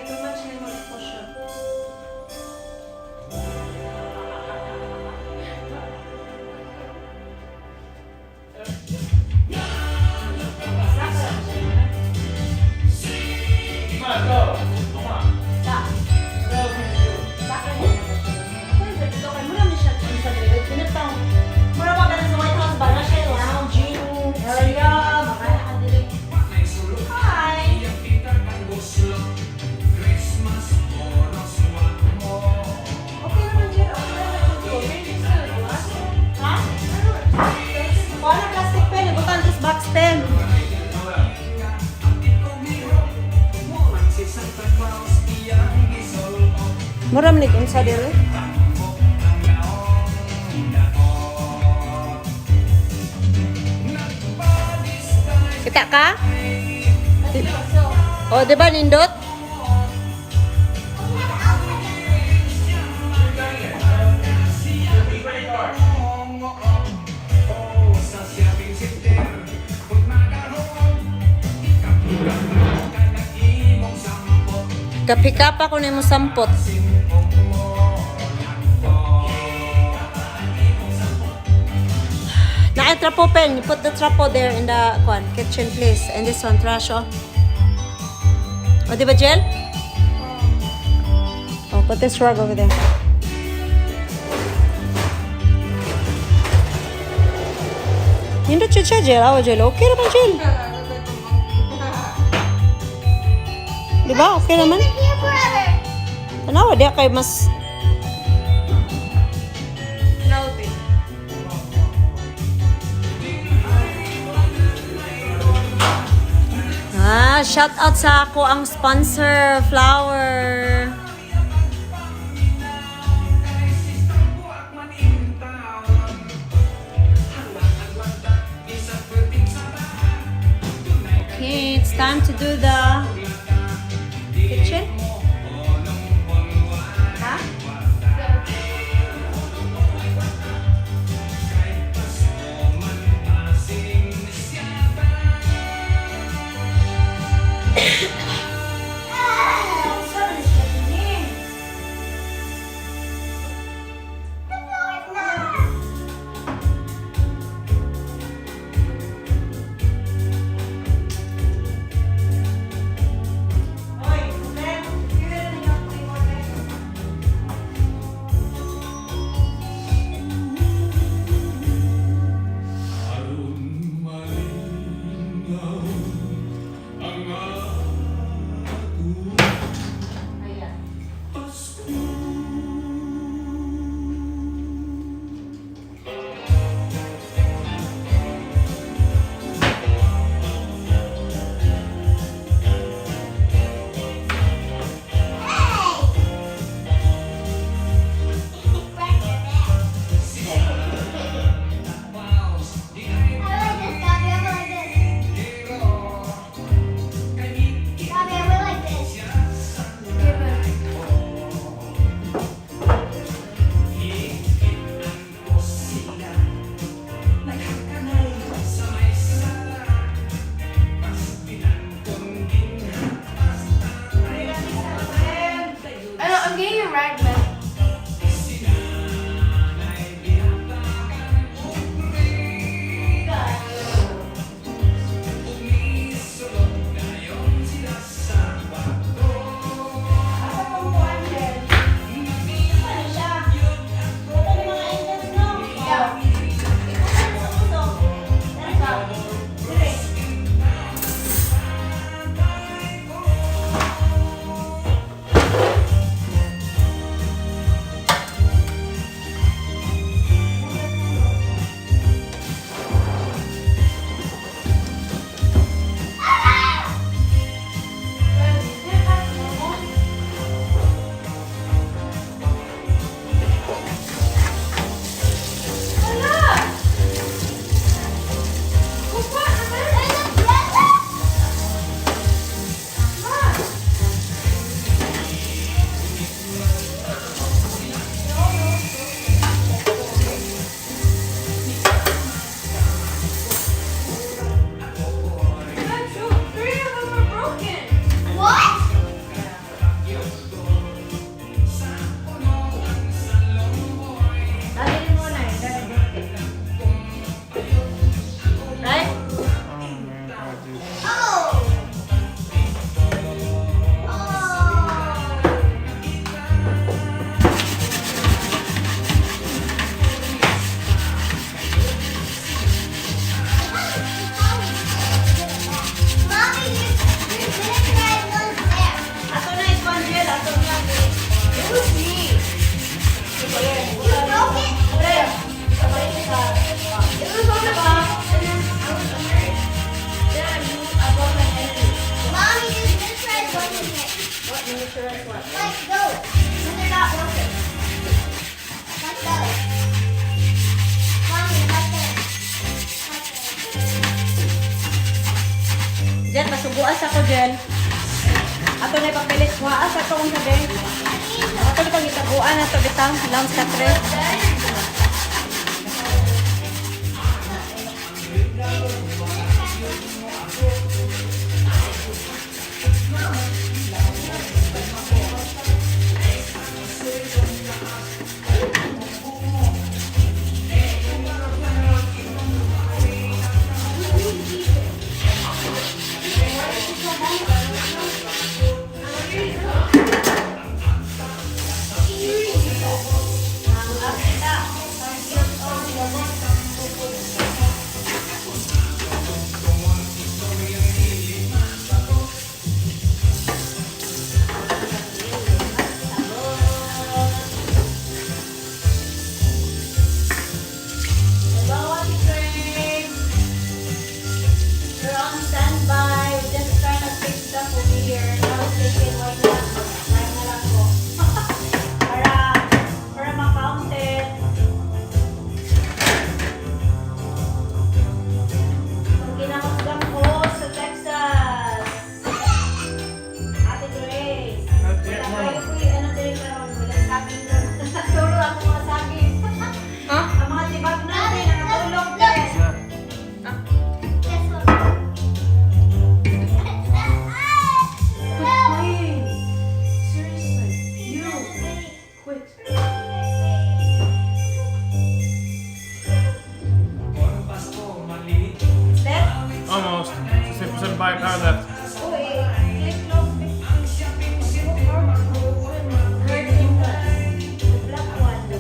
too much na yung push up. Come on, go. Come on. Stop. What else can you do? Bakit mo na ba siya? Pwede, dito kayo. Muna mo siya sa David. Pinatang. Muna ba ganun sa White House ba na siya? Lounging area. Makakadilig. Hi! Okay naman dyan. Ha? Kuha na plastic pen. Ibutan this box pen. Muram ni kung sa dili. Kita ka? Oh, di ba nindot? Kapika pa ko na mo sampot. Naka-trapo pen. You put the trapo there in the kitchen, please. And this one, trash, oh. O, di ba, Jel? Oh, put this rug over there. Hindi siya, Jel. Awa, Jel. Okay naman, Jel. Di ba? Okay naman. Here forever. Tanawa, di kay mas... Shout out sa ako ang sponsor, Flower. Okay, it's time to do the kitchen. Huh? sure as what? Like those. When they're not working. Like those. Mommy, like this. Like this. Jen, masubuas ako, Jen. Ato na ipapilit. Waas ako ang sabi. Ato na pang itabuan na ito bitang. Lounge katre. We're on standby. We're just trying to fix stuff over here. Now it's thinking, why not? Why na lang ko? para ma-count it. Ang kinakasgam ko sa Texas. Ate Grace. Not yet, Wala Mama. kayo po yung ano din karon. Wala saging doon. Natulog ang mga saging. Huh? Ang mga tibag natin, nakatulog din. Yeah. This one. Seriously. You. Quit. Step. Almost. It's 6% by power left. Uy, click close. Hurt in the black one. The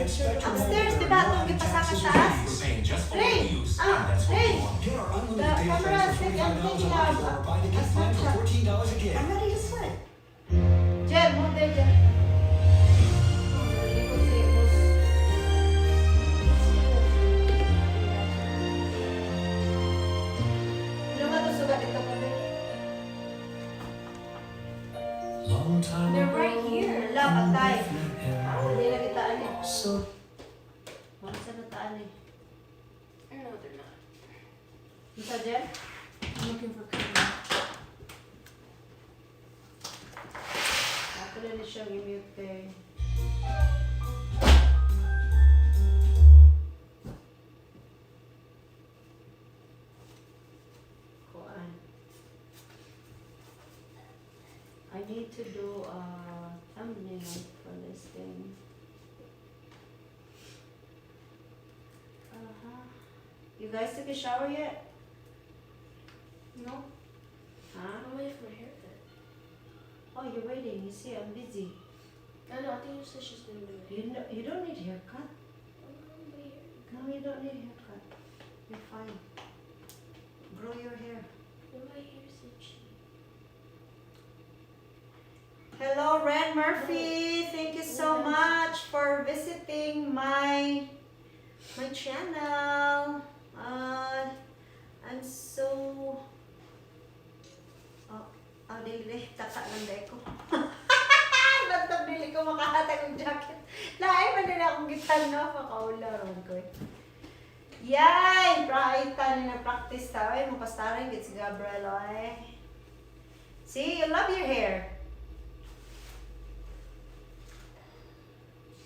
Expect your Upstairs, mobile diba? bill Itong and gipasaka taxes sa will taas? be you're paying just for Ray! what you use. Ah, And that's what Ray! we want. Get our unlimited data Camera, plans for stick and $45 thing a month or buy the a gift plan for Snapchat. $14 a gig. I'm ready to sweat. Jel, move there, Jel. Ano ba ito sugat dito kami? Long time They're right here. Wala, patay. Hindi na kitaan eh. So Wala sa nataan eh. No, they're not. Ito, Jel? I'm looking for camera. Ako na rin siyang i-mute eh. Kuan. I need to do a thumbnail for this thing. You guys took a shower yet? No, Huh? I'm waiting for a haircut. Oh, you're waiting. You see, I'm busy. I know, I think you said she's gonna do it. You don't need a haircut. Wait. No, you don't need a haircut. You're fine. Grow your hair. My hair is itchy. Hello, Ren Murphy. Thank you so much for visiting my channel. I'm so dili taka ng deko. Basta dili ko makahatag ng jacket. Laay man nila akong gitan na makaula ron ko. Yay! Praitan na practice ta. Ay, mapastaran git si Gabriel ay. See, you love your hair.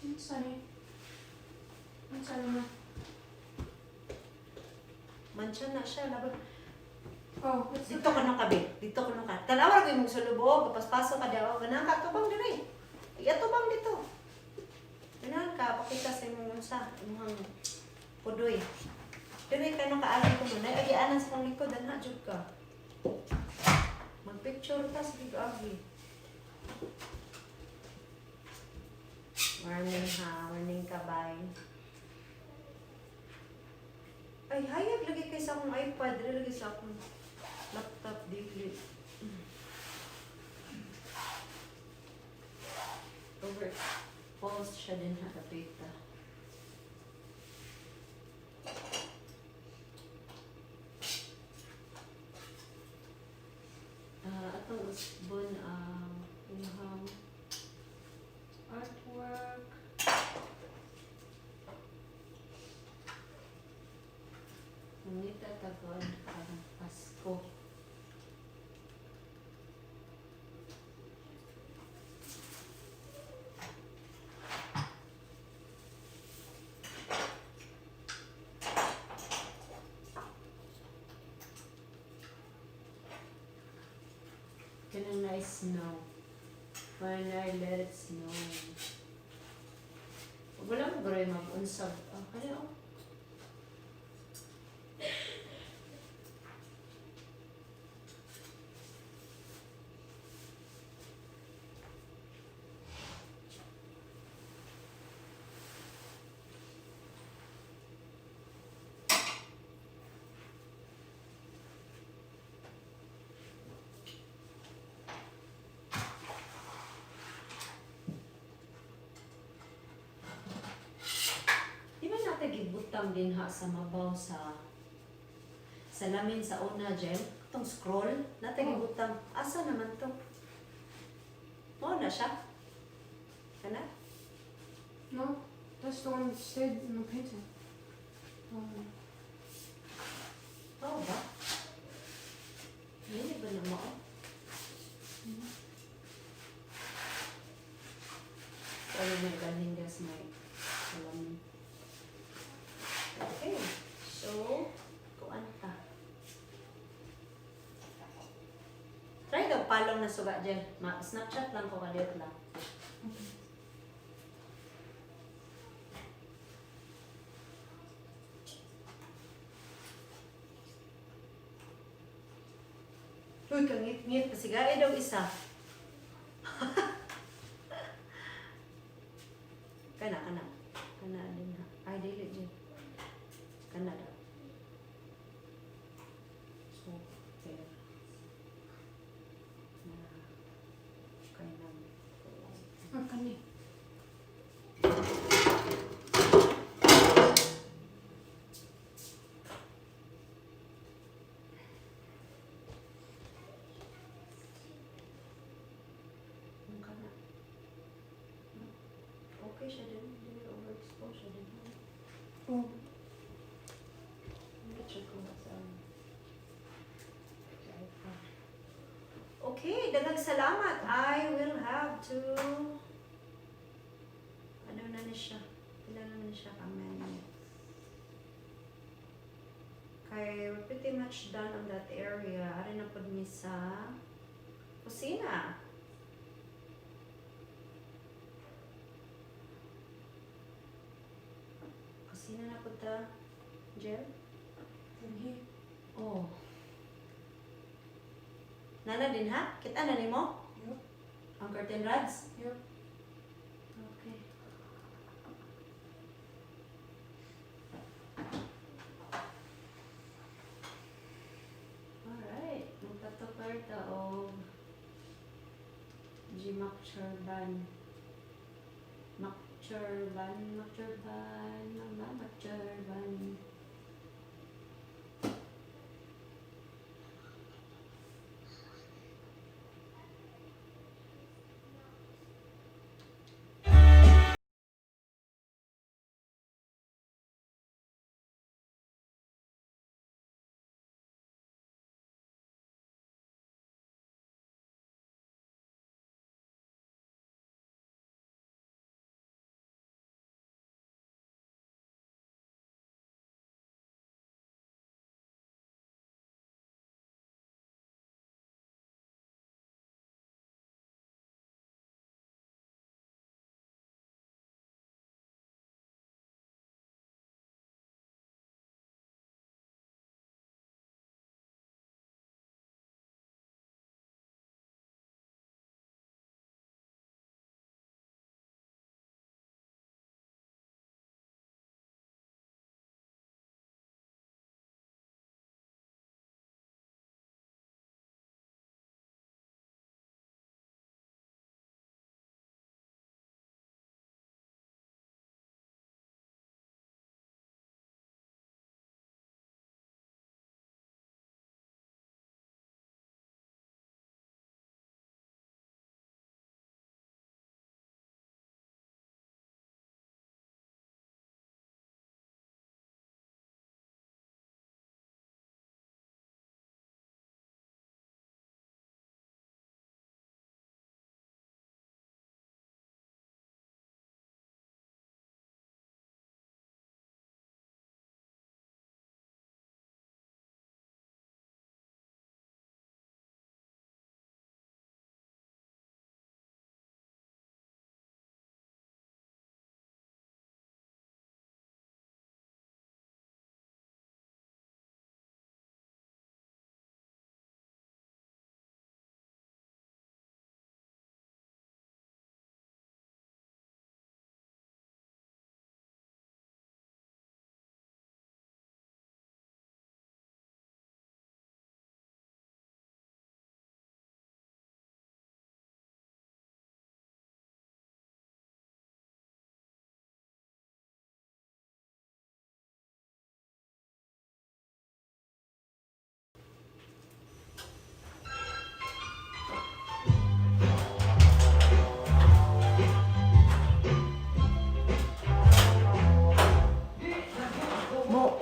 I'm sorry. I'm sorry, ma. Mancha na siya. Laban. Oh, what's Dito ko nung kabit. Dito ko nung ka. Tanawa ko yung magsulubog. Paspasok ka daw. Ganang ka. Tubang din eh. Tubang dito. Ganang ka. Pakita sa imong unsa. Imong pudoy. Dili ka nung kaalam ko nun. Ay, agianan sa pang likod. Dana, jud ka. Mag-picture ka sa big-agi. Morning ha. Morning ka, bye. Ay, hayag lagi kayo sa akong iPad. Dili lagi sa akong laptop. Dili. Overexposed siya din ha, kapita. Atong usbon, inahang artwork. Nangita tagon parang Pasko. Can I snow? When I let it snow. Wala mo gano'y mag-unsab. Kaya oh. Di ba natin gibutang din ha sa mabaw sa lamin sa una, Jen? Itong scroll, natin gibutang. Asa naman to? Mo na siya? Kana? No, that's the one that stayed in the painting. Oo ba? Hindi ba na mo? Sorry, may galing gas may salamin. Okay, so, kuan ta. Try daw palong na suga dyan. Snapchat lang ko kadit lang. Uy, kangit-ngit. Pasigay daw isa. Kana. Okay, daghang salamat. I will have to... Ano na siya? Ilan na siya ka minutes? Kaya we're pretty much done on that area. Ari na po ni sa kusina. Kusina na po ta, Jill? Oh. Nana din ha? Kita na ni mo? Yup. Ang curtain rods? Yup. Okay. Alright. Magpatukar ta o Makchurban. Makchurban. Mama Makchurban.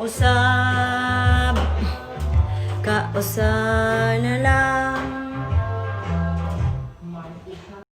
Usab, kausal na lang.